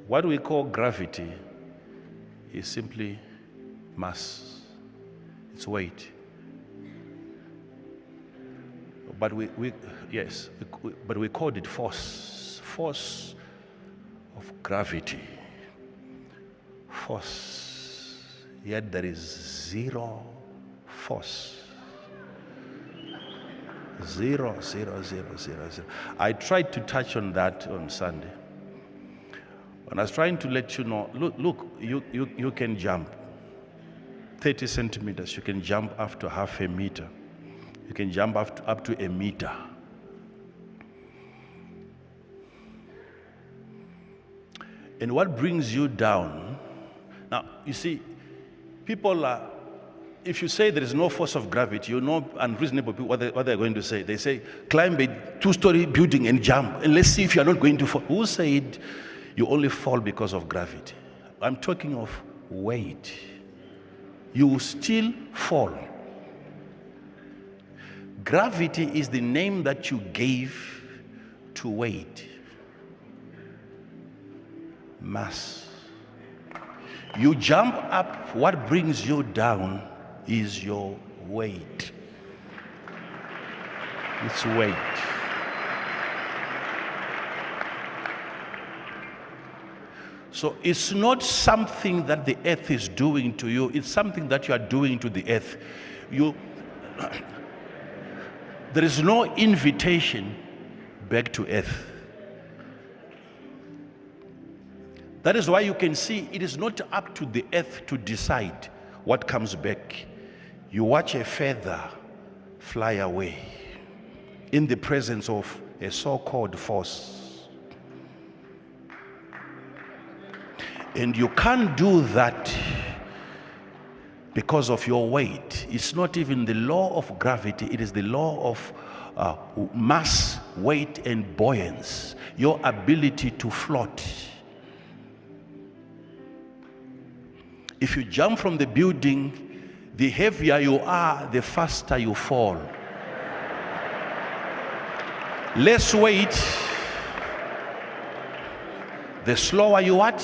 What we call gravity is simply mass. It's weight. But we called it force. Force of gravity. Force. Yet there is zero force. Zero. I tried to touch on that on Sunday. When I was trying to let you know, look, you can jump 30 centimeters, you can jump up to half a meter, you can jump up to a meter. And what brings you down? Now, you see, people are, if you say there is no force of gravity, you know unreasonable people what they're going to say. They say, climb a 2-story building and jump, and let's see if you are not going to fall. Who said you only fall because of gravity? I'm talking of weight. You will still fall. Gravity is the name that you gave to weight. Mass. You jump up, what brings you down is your weight. It's weight. So it's not something that the earth is doing to you, it's something that you are doing to the earth. There is no invitation back to earth. That is why you can see it is not up to the earth to decide what comes back. You watch a feather fly away in the presence of a so-called force. And you can't do that because of your weight. It's not even the law of gravity, it is the law of mass, weight, and buoyancy. Your ability to float. If you jump from the building, the heavier you are, the faster you fall. Less weight, the slower you are.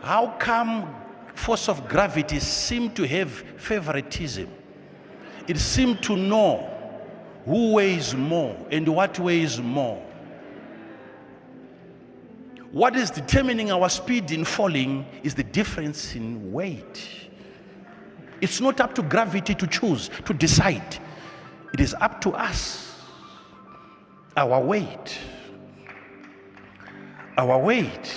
How come force of gravity seem to have favoritism? It seems to know who weighs more and what weighs more. What is determining our speed in falling is the difference in weight. It's not up to gravity to choose, to decide. It is up to us. Our weight. Our weight.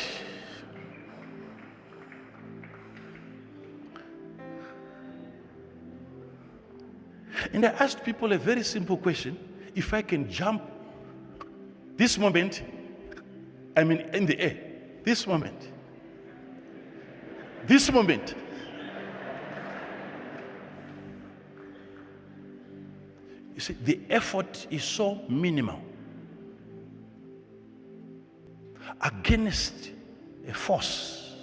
And I asked people a very simple question. If I can jump this moment, I mean in the air, this moment, you see, the effort is so minimal against a force.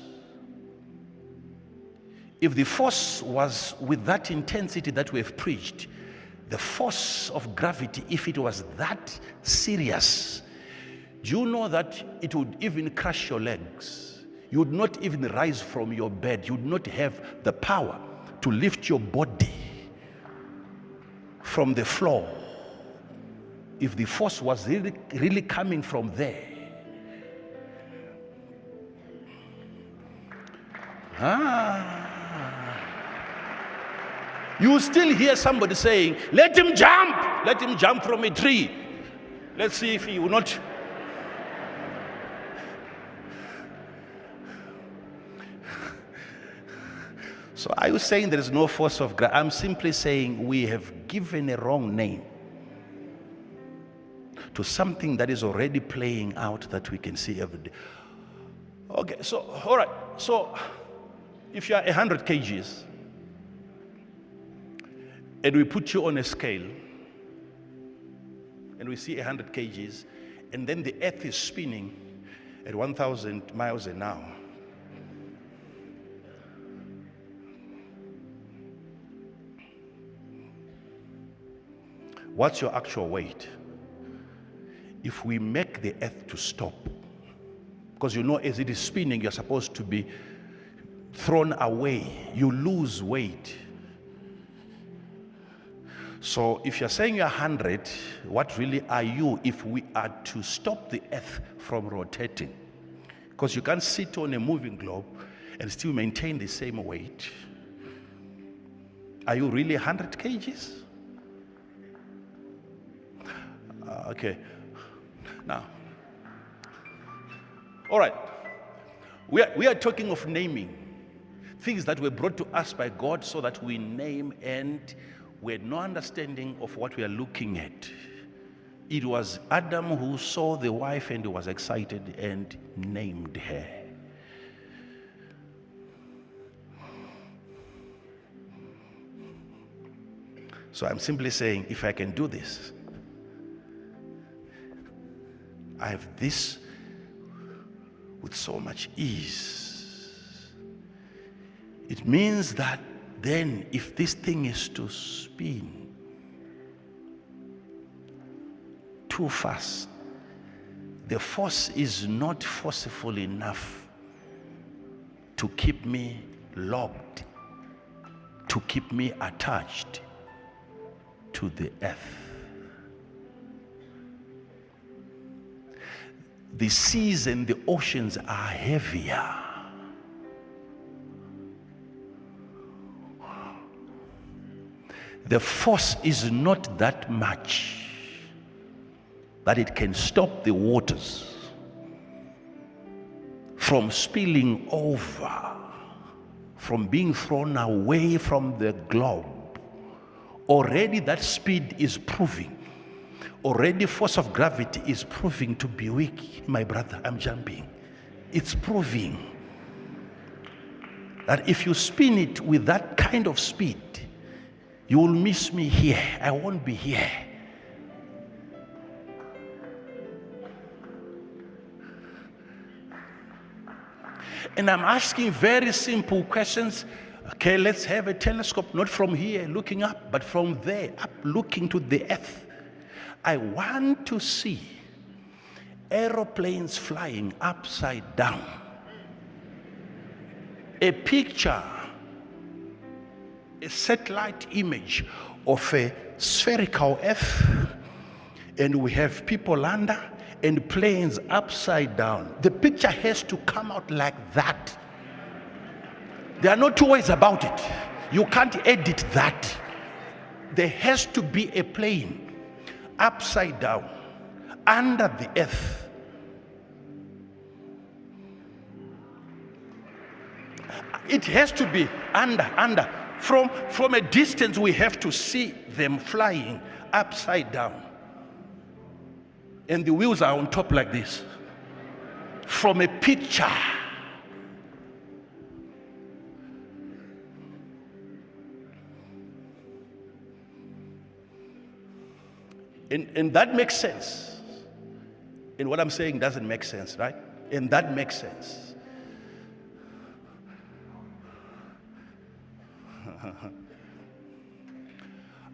If the force was with that intensity that we have preached, the force of gravity, if it was that serious, do you know that it would even crush your legs? You would not even rise from your bed. You would not have the power to lift your body from the floor if the force was really coming from there. You will still hear somebody saying, let him jump from a tree. Let's see if he will not. So are you saying there is no force of gravity? I'm simply saying we have given a wrong name to something that is already playing out that we can see every day. Okay, so, all right. So, if you are 100 kgs and we put you on a scale and we see 100 kgs and then the earth is spinning at 1,000 miles an hour, what's your actual weight? If we make the earth to stop, Because you know, as it is spinning, you're supposed to be thrown away. You lose weight. So if you're saying you're 100, what really are you if we are to stop the earth from rotating? Because you can't sit on a moving globe and still maintain the same weight. Are you really 100 kgs? Okay. Now, all right. We are talking of naming things that were brought to us by God so that we name, and we had no understanding of what we are looking at. It was Adam who saw the wife and he was excited and named her. So I'm simply saying, if I can do this, I have this with so much ease. It means that then if this thing is to spin too fast, the force is not forceful enough to keep me locked, to keep me attached to the earth. The seas and the oceans are heavier. The force is not that much that it can stop the waters from spilling over, from being thrown away from the globe. Already that speed is proving. Already force of gravity is proving to be weak. My brother, I'm jumping. It's proving that if you spin it with that kind of speed, you will miss me here. I won't be here. And I'm asking very simple questions. Okay, let's have a telescope, not from here looking up, but from there up looking to the earth. I want to see aeroplanes flying upside down. A picture, a satellite image of a spherical earth, and we have people under and planes upside down. The picture has to come out like that. There are no two ways about it. You can't edit that. There has to be a plane upside down, under the earth. It has to be under. From a distance, we have to see them flying upside down. And the wheels are on top like this. From a picture. And that makes sense. And what I'm saying doesn't make sense, right? And that makes sense.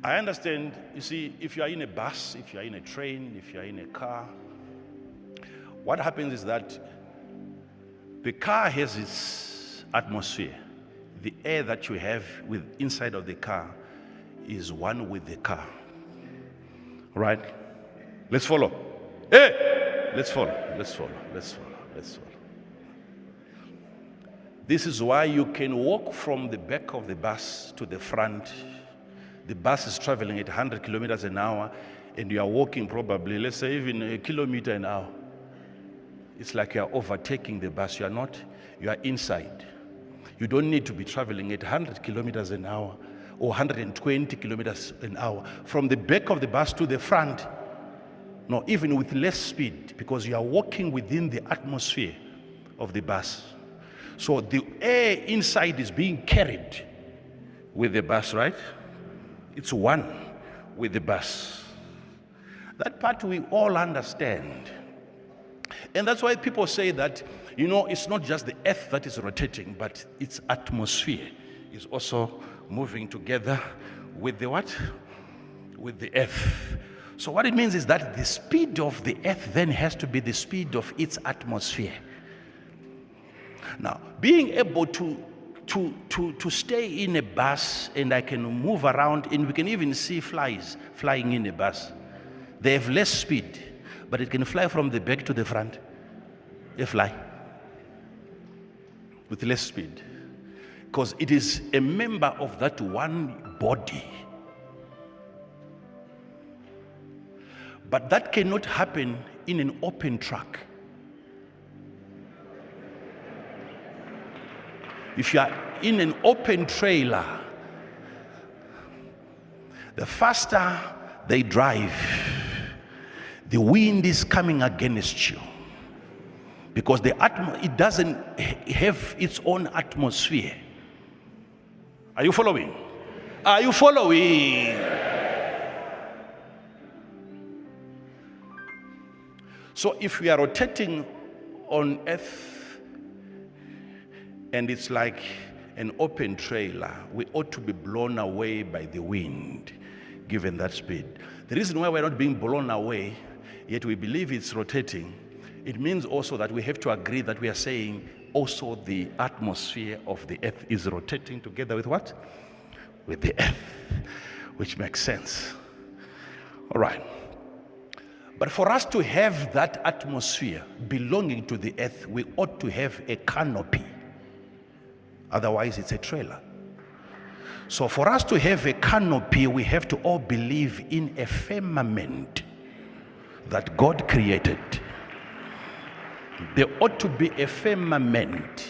I understand, you see, if you are in a bus, if you are in a train, if you are in a car, what happens is that the car has its atmosphere. The air that you have inside of the car is one with the car. Right? Let's follow. Hey! Let's follow. This is why you can walk from the back of the bus to the front. The bus is traveling at 100 kilometers an hour, and you are walking probably, let's say, even a kilometer an hour. It's like you are overtaking the bus. You are not. You are inside. You don't need to be traveling at 100 kilometers an hour or 120 kilometers an hour from the back of the bus to the front. No, even with less speed, because you are walking within the atmosphere of the bus. So the air inside is being carried with the bus, right? It's one with the bus. That part we all understand. And that's why people say that, you know, it's not just the earth that is rotating, but its atmosphere is also moving together with the what? With the earth. So what it means is that the speed of the earth then has to be the speed of its atmosphere. Now, being able to stay in a bus, and I can move around, and we can even see flies flying in a bus. They have less speed, but it can fly from the back to the front. A fly with less speed, because it is a member of that one body. But that cannot happen in an open truck. If you are in an open trailer, the faster they drive, the wind is coming against you, because it doesn't have its own atmosphere. Are you following? Are you following? So if we are rotating on earth and it's like an open trailer, we ought to be blown away by the wind, given that speed. The reason why we're not being blown away, yet we believe it's rotating, it means also that we have to agree that we are saying also the atmosphere of the earth is rotating together with what? With the earth, which makes sense. All right. But for us to have that atmosphere belonging to the earth, we ought to have a canopy. Otherwise, it's a trailer. So for us to have a canopy, we have to all believe in a firmament that God created. There ought to be a firmament.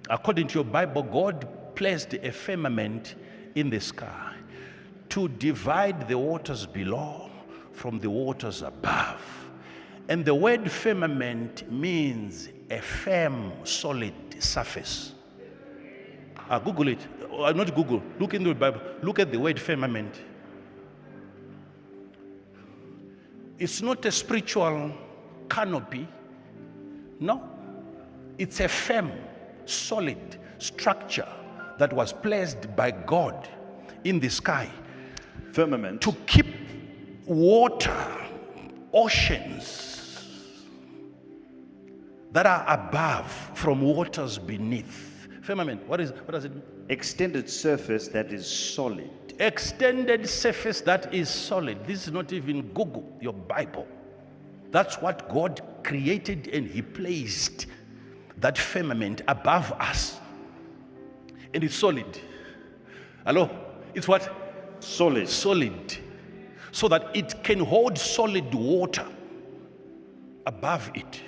According to your Bible, God placed a firmament in the sky to divide the waters below from the waters above. And the word firmament means a firm, solid surface. Google it. Not Google. Look into the Bible. Look at the word firmament. It's not a spiritual canopy. No. It's a firm, solid structure that was placed by God in the sky. Firmament. To keep water, oceans that are above from waters beneath. Firmament, what does it mean? Extended surface that is solid. Extended surface that is solid. This is not even Google, your Bible. That's what God created, and He placed that firmament above us. And it's solid. Hello? It's what? Solid. Solid. So that it can hold solid water above it.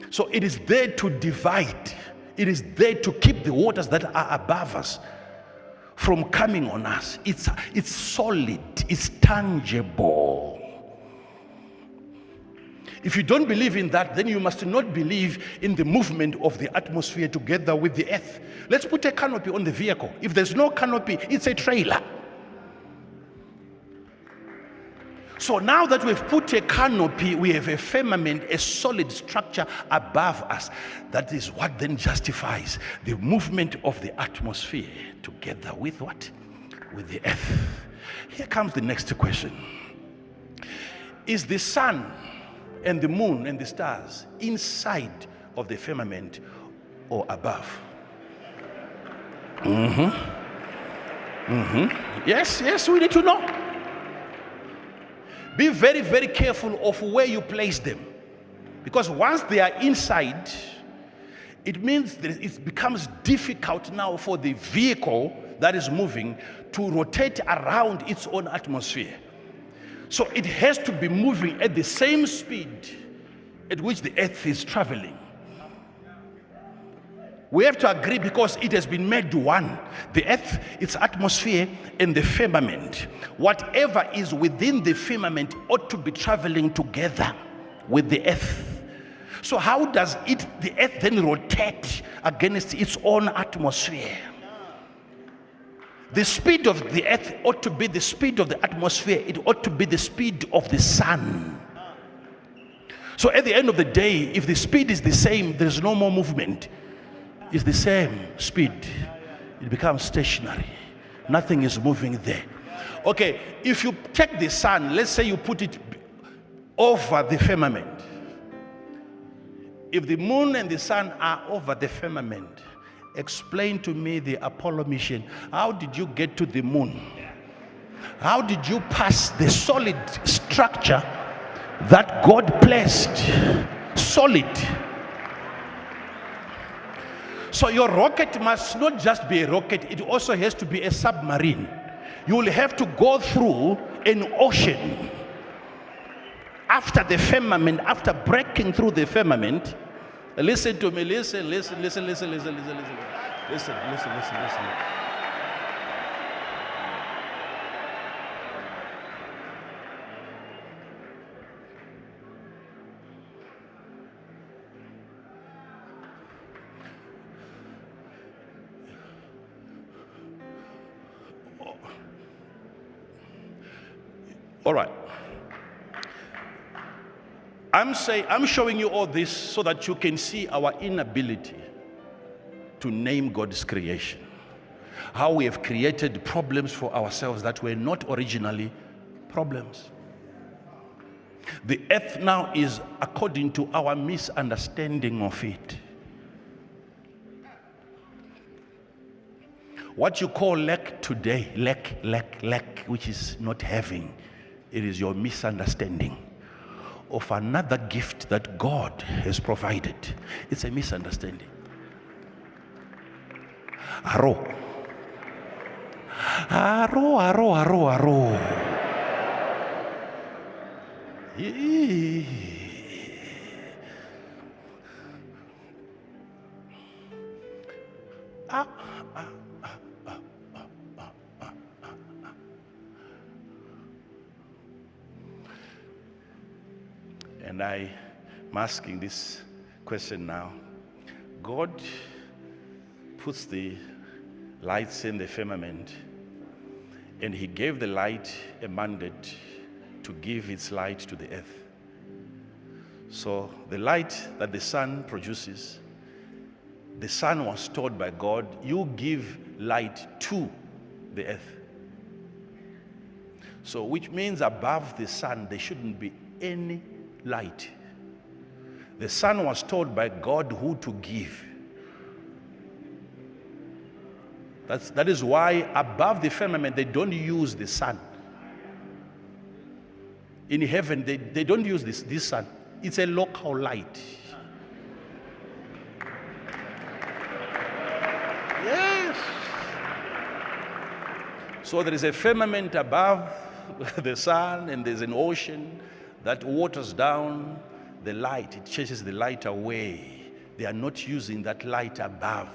So it is there to divide. It is there to keep the waters that are above us from coming on us. It's solid. It's tangible. If you don't believe in that, then you must not believe in the movement of the atmosphere together with the earth. Let's put a canopy on the vehicle. If there's no canopy, it's a trailer. So now that we've put a canopy, we have a firmament, a solid structure above us. That is what then justifies the movement of the atmosphere together with what? With the earth. Here comes the next question. Is the sun and the moon and the stars inside of the firmament or above? Yes, we need to know. Be very, very careful of where you place them. Because once they are inside, it means that it becomes difficult now for the vehicle that is moving to rotate around its own atmosphere. So it has to be moving at the same speed at which the earth is traveling. We have to agree, because it has been made one. The earth, its atmosphere, and the firmament. Whatever is within the firmament ought to be traveling together with the earth. So how does the earth then rotate against its own atmosphere? The speed of the earth ought to be the speed of the atmosphere. It ought to be the speed of the sun. So at the end of the day, if the speed is the same, there's no more movement. It's the same speed. It becomes stationary. Nothing is moving there. Okay, if you take the sun, let's say you put it over the firmament, If the moon and the sun are over the firmament, explain to me the Apollo mission. How did you get to the moon? How did you pass the solid structure that God placed? Solid. So your rocket must not just be a rocket, it also has to be a submarine. You will have to go through an ocean. After the firmament, after breaking through the firmament, listen to me, listen. All right. I'm showing you all this so that you can see our inability to name God's creation. How we have created problems for ourselves that were not originally problems. The earth now is according to our misunderstanding of it. What you call lack today, lack, which is not having, it is your misunderstanding of another gift that God has provided. It's a misunderstanding. Aro. And I'm asking this question now. God puts the lights in the firmament, and he gave the light a mandate to give its light to the earth. So the light that the sun produces, the sun was told by God, you give light to the earth. So which means above the sun there shouldn't be any light. The sun was told by God who to give. That is why above the firmament they don't use the sun. In heaven they don't use this sun. It's a local light. Yes. So there is a firmament above the sun, and there's an ocean that waters down the light. It chases the light away. They are not using that light above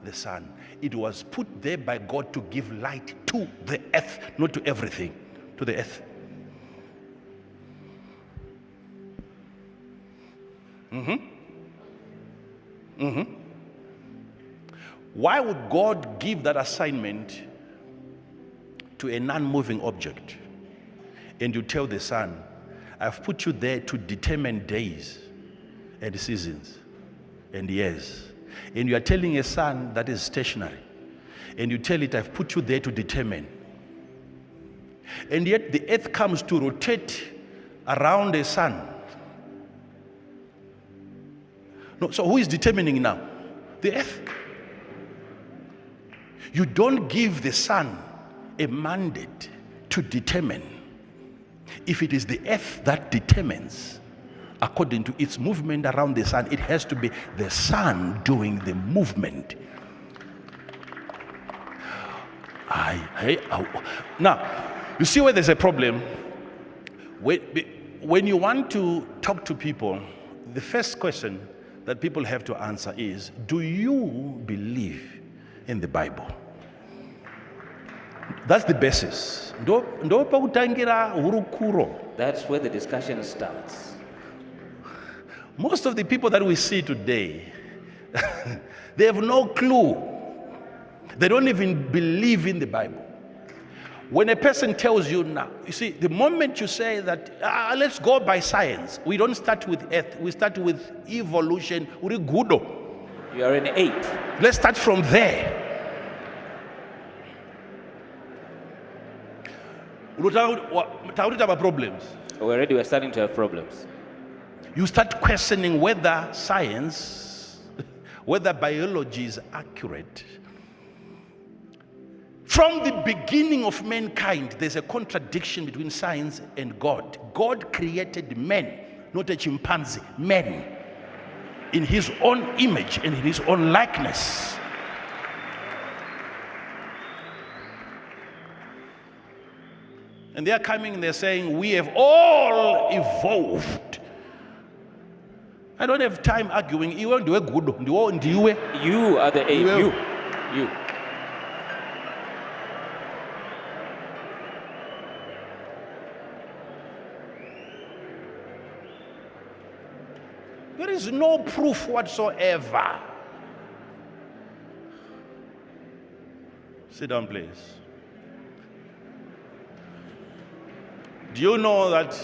the sun. It was put there by God to give light to the earth, not to everything, to the earth. Why would God give that assignment to a non-moving object? And you tell the sun, I've put you there to determine days and seasons and years. And you are telling a sun that is stationary. And you tell it, I've put you there to determine. And yet the earth comes to rotate around the sun. No, so who is determining now? The earth. You don't give the sun a mandate to determine. If it is the earth that determines according to its movement around the sun, it has to be the sun doing the movement. Now, you see where there's a problem? When you want to talk to people, the first question that people have to answer is, do you believe in the Bible? That's the basis. That's where the discussion starts. Most of the people that we see today, they have no clue. They don't even believe in the Bible. When a person tells you now, you see, the moment you say that, let's go by science, we don't start with earth, we start with evolution. You are an ape. Let's start from there. Problems. Already we're starting to have problems. you start questioning whether science, whether biology is accurate. From the beginning of mankind, there's a contradiction between science and God. God created men, not a chimpanzee, men, in his own image and in his own likeness. And they're coming and they're saying, we have all evolved. I don't have time arguing. You are the ape. You. There is no proof whatsoever. Sit down, please. Do you know that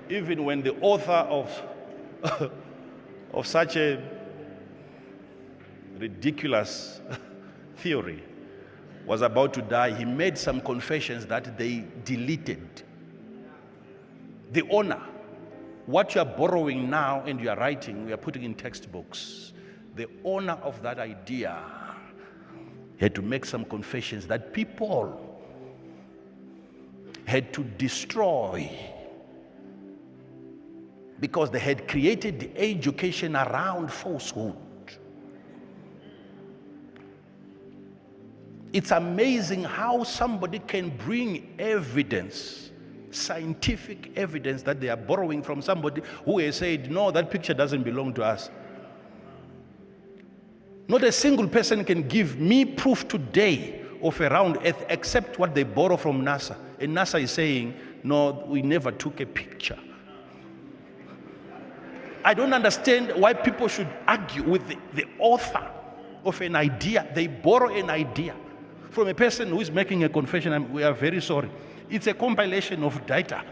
even when the author of such a ridiculous theory was about to die, he made some confessions that they deleted? The owner, what you are borrowing now and you are writing, we are putting in textbooks. The owner of that idea had to make some confessions that people had to destroy because they had created the education around falsehood. It's amazing how somebody can bring evidence, scientific evidence, that they are borrowing from somebody who has said, no, that picture doesn't belong to us. Not a single person can give me proof today of a round earth except what they borrow from NASA. And NASA is saying, no, we never took a picture. I don't understand why people should argue with the author of an idea. They borrow an idea from a person who is making a confession, and we are very sorry. It's a compilation of data.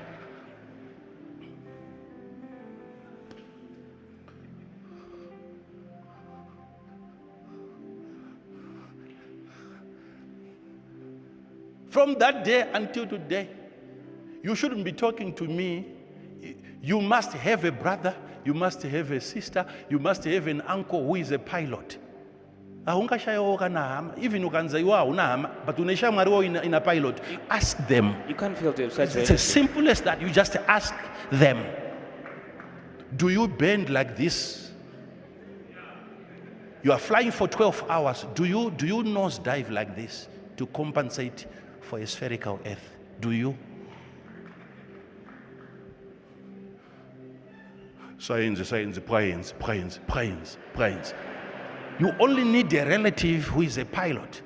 From that day until today, you shouldn't be talking to me. You must have a brother, you must have a sister, you must have an uncle who is a pilot. Even but in a pilot, ask them. You can't feel to have such It's as simple as that. You just ask them. Do you bend like this? You are flying for 12 hours. Do you nose dive like this to compensate for a spherical earth? Do you? Science, brains. You only need a relative who is a pilot.